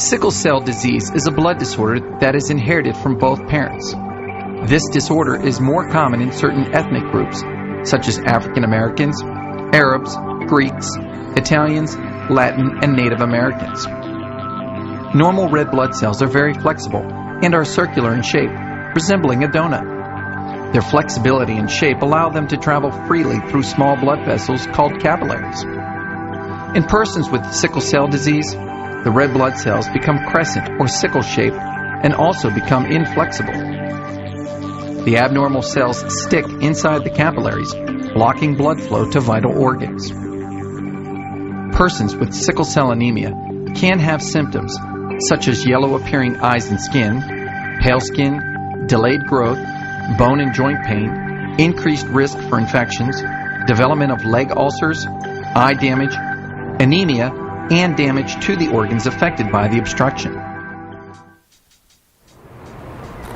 Sickle cell disease is a blood disorder that is inherited from both parents. This disorder is more common in certain ethnic groups, such as African Americans, Arabs, Greeks, Italians, Latin, and Native Americans. Normal red blood cells are very flexible and are circular in shape, resembling a donut. Their flexibility and shape allow them to travel freely through small blood vessels called capillaries. In persons with sickle cell disease, the red blood cells become crescent or sickle shaped and also become inflexible. The abnormal cells stick inside the capillaries, blocking blood flow to vital organs. Persons with sickle cell anemia can have symptoms such as yellow appearing eyes and skin, pale skin, delayed growth, bone and joint pain, increased risk for infections, development of leg ulcers, eye damage, anemia, and damage to the organs affected by the obstruction.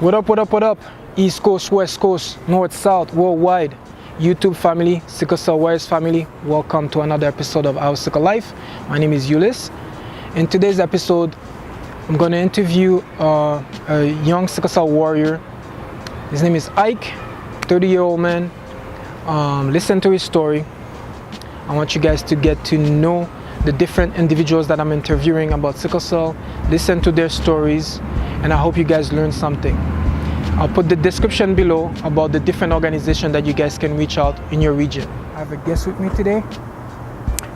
What up, what up, what up? East Coast, West Coast, North, South, worldwide. YouTube family, Sickle Cell Warriors family, welcome to another episode of Our Sickle Life. My name is Ulyss. In today's episode, I'm going to interview a young sickle cell warrior. His name is Ike, 30-year-old man. Listen to his story. I want you guys to get to know the different individuals that I'm interviewing about sickle cell, listen to their stories, and I hope you guys learn something. I'll put the description below about the different organizations that you guys can reach out in your region. I have a guest with me today.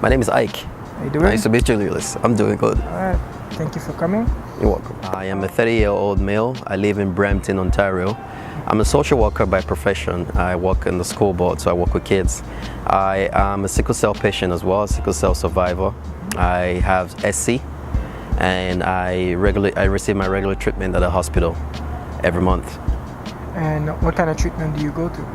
My name is Ike. How you doing? Nice to meet you, Ulyss. I'm doing good. All right. Thank you for coming. You're welcome. I am a 30-year-old male. I live in Brampton, Ontario. I'm a social worker by profession. I work in the school board, so I work with kids. I am a sickle cell patient as well, a sickle cell survivor. I have SC, and I receive my regular treatment at a hospital every month. And what kind of treatment do you go to?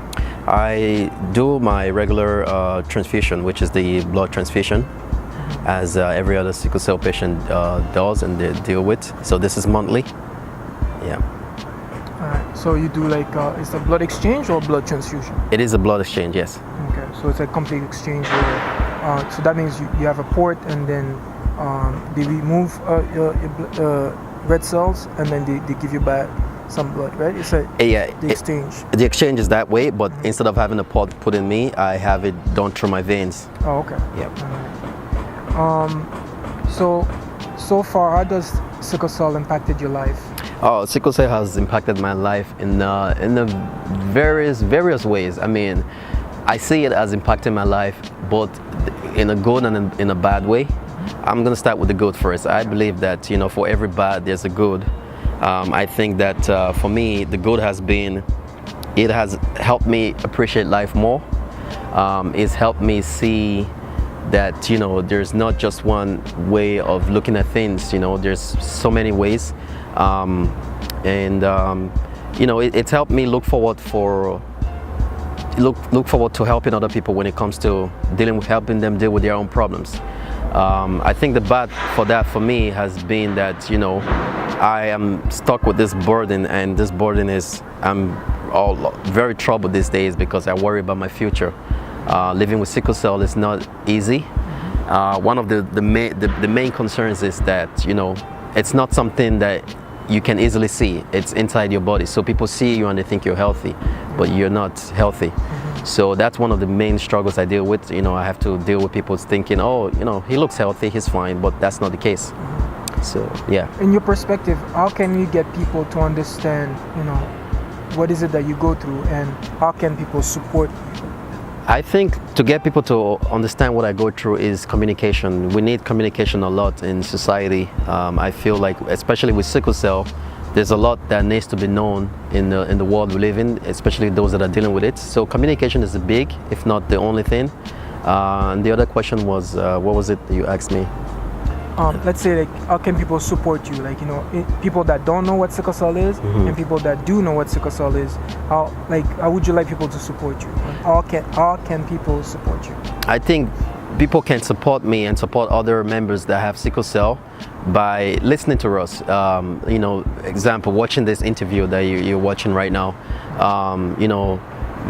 I do my regular transfusion, which is the blood transfusion, as every other sickle cell patient does and they deal with. So this is monthly. Yeah. Alright, so you do like, is it blood exchange or blood transfusion? It is a blood exchange, yes. Okay, so it's a complete exchange where, so that means you have a port and then they remove red cells and then they give you back some blood, right? It's the exchange. The exchange is that way, but instead of having a pot put in me, I have it done through my veins. Oh, okay. Yep. So far, how does sickle cell impacted your life? Oh, sickle cell has impacted my life in the various ways. I mean, I see it as impacting my life both in a good and in a bad way. I'm gonna start with the good first. I believe that, you know, for every bad there's a good. I think that for me, the good has been, it has helped me appreciate life more. It's helped me see that, you know, there's not just one way of looking at things, you know, there's so many ways. You know, it's helped me look forward to helping other people when it comes to helping them deal with their own problems. I think the bad for that for me has been that, you know, I am stuck with this burden, and this burden is, I'm all very troubled these days because I worry about my future. Living with sickle cell is not easy. One of the main concerns is that, you know, it's not something that you can easily see. It's inside your body. So people see you and they think you're healthy, but you're not healthy. So that's one of the main struggles I deal with. You know, I have to deal with people thinking, oh, you know, he looks healthy, he's fine, but that's not the case. So, yeah. In your perspective, how can you get people to understand, you know, what is it that you go through and how can people support you? I think to get people to understand what I go through is communication. We need communication a lot in society. I feel like, especially with sickle cell, there's a lot that needs to be known in the world we live in, especially those that are dealing with it. So communication is big, if not the only thing. And the other question was, what was it you asked me? Let's say, like, how can people support you? Like, you know, people that don't know what sickle cell is and people that do know what sickle cell is. How would you like people to support you? How can people support you? I think people can support me and support other members that have sickle cell by listening to us. You know, example, watching this interview that you're watching right now. You know,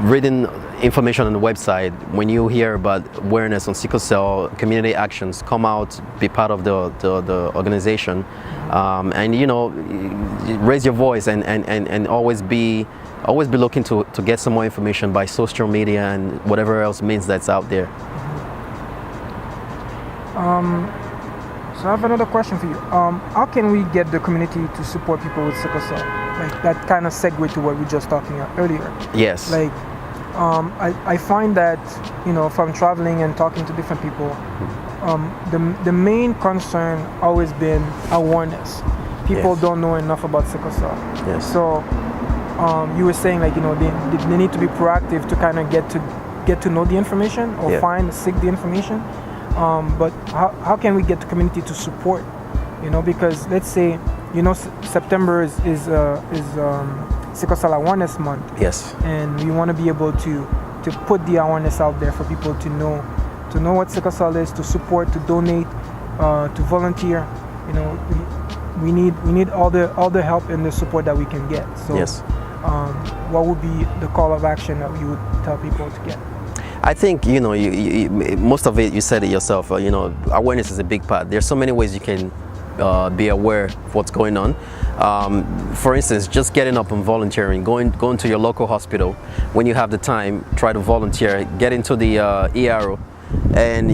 reading information on the website, when you hear about awareness on sickle cell, community actions, come out, be part of the organization, and raise your voice and always be looking to get some more information by social media and whatever else means that's out there. So I have another question for you. How can we get the community to support people with sickle cell? Like that kind of segue to what we were just talking about earlier. Yes. Like I find that from traveling and talking to different people, the main concern always been awareness. People don't know enough about sickle cell. Yes. So you were saying like they need to be proactive to kind of get to know the information or seek the information. But how can we get the community to support? Because let's say September is Sickle Cell Awareness Month. Yes. And we want to be able to put the awareness out there for people to know what sickle cell is, to support, to donate, to volunteer. We need all the help and the support that we can get. So yes. What would be the call of action that you would tell people to get? I think you most of it, you said it yourself. Awareness is a big part. There's so many ways you can be aware of what's going on. For instance, just getting up and volunteering, going to your local hospital when you have the time. Try to volunteer, get into the ERO, and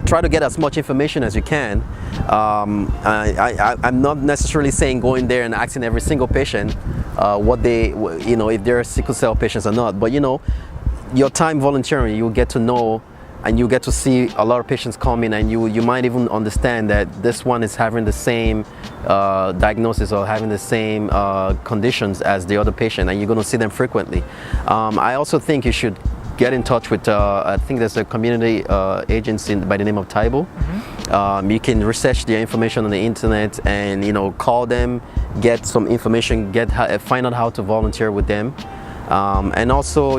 try to get as much information as you can. I'm not necessarily saying going there and asking every single patient what they, if they're sickle cell patients or not, but your time volunteering, you'll get to know and you get to see a lot of patients come in, and you might even understand that this one is having the same diagnosis or having the same conditions as the other patient, and you're going to see them frequently. I also think you should get in touch with, I think there's a community agency by the name of Taibo. Mm-hmm. You can research their information on the internet and call them, get some information, find out how to volunteer with them, and also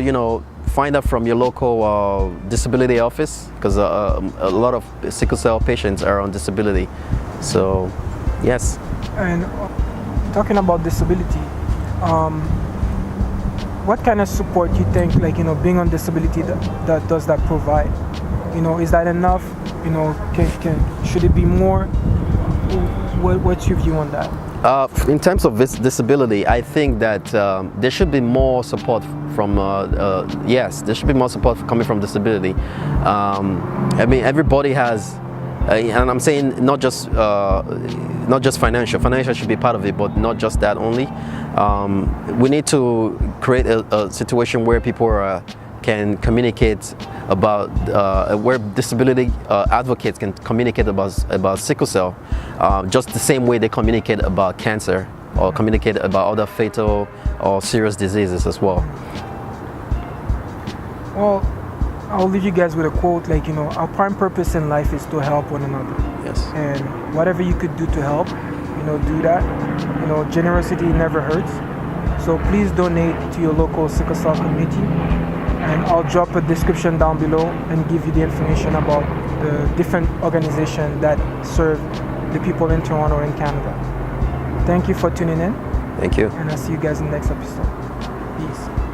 find out from your local disability office, because a lot of sickle cell patients are on disability. So yes. And talking about disability, what kind of support you think, being on disability that does that provide? Is that enough? Should it be more? What's your view on that? In terms of this disability, I think that there should be more support from, yes, there should be more support coming from disability. Everybody has, and I'm saying not just financial. Financial should be part of it, but not just that only. We need to create a situation where people can communicate about, where disability advocates can communicate about sickle cell, just the same way they communicate about cancer or communicate about other fatal or serious diseases as well. Well, I'll leave you guys with a quote, our prime purpose in life is to help one another. Yes. And whatever you could do to help, do that. Generosity never hurts. So please donate to your local sickle cell community. And I'll drop a description down below and give you the information about the different organizations that serve the people in Toronto and Canada. Thank you for tuning in. Thank you. And I'll see you guys in the next episode. Peace.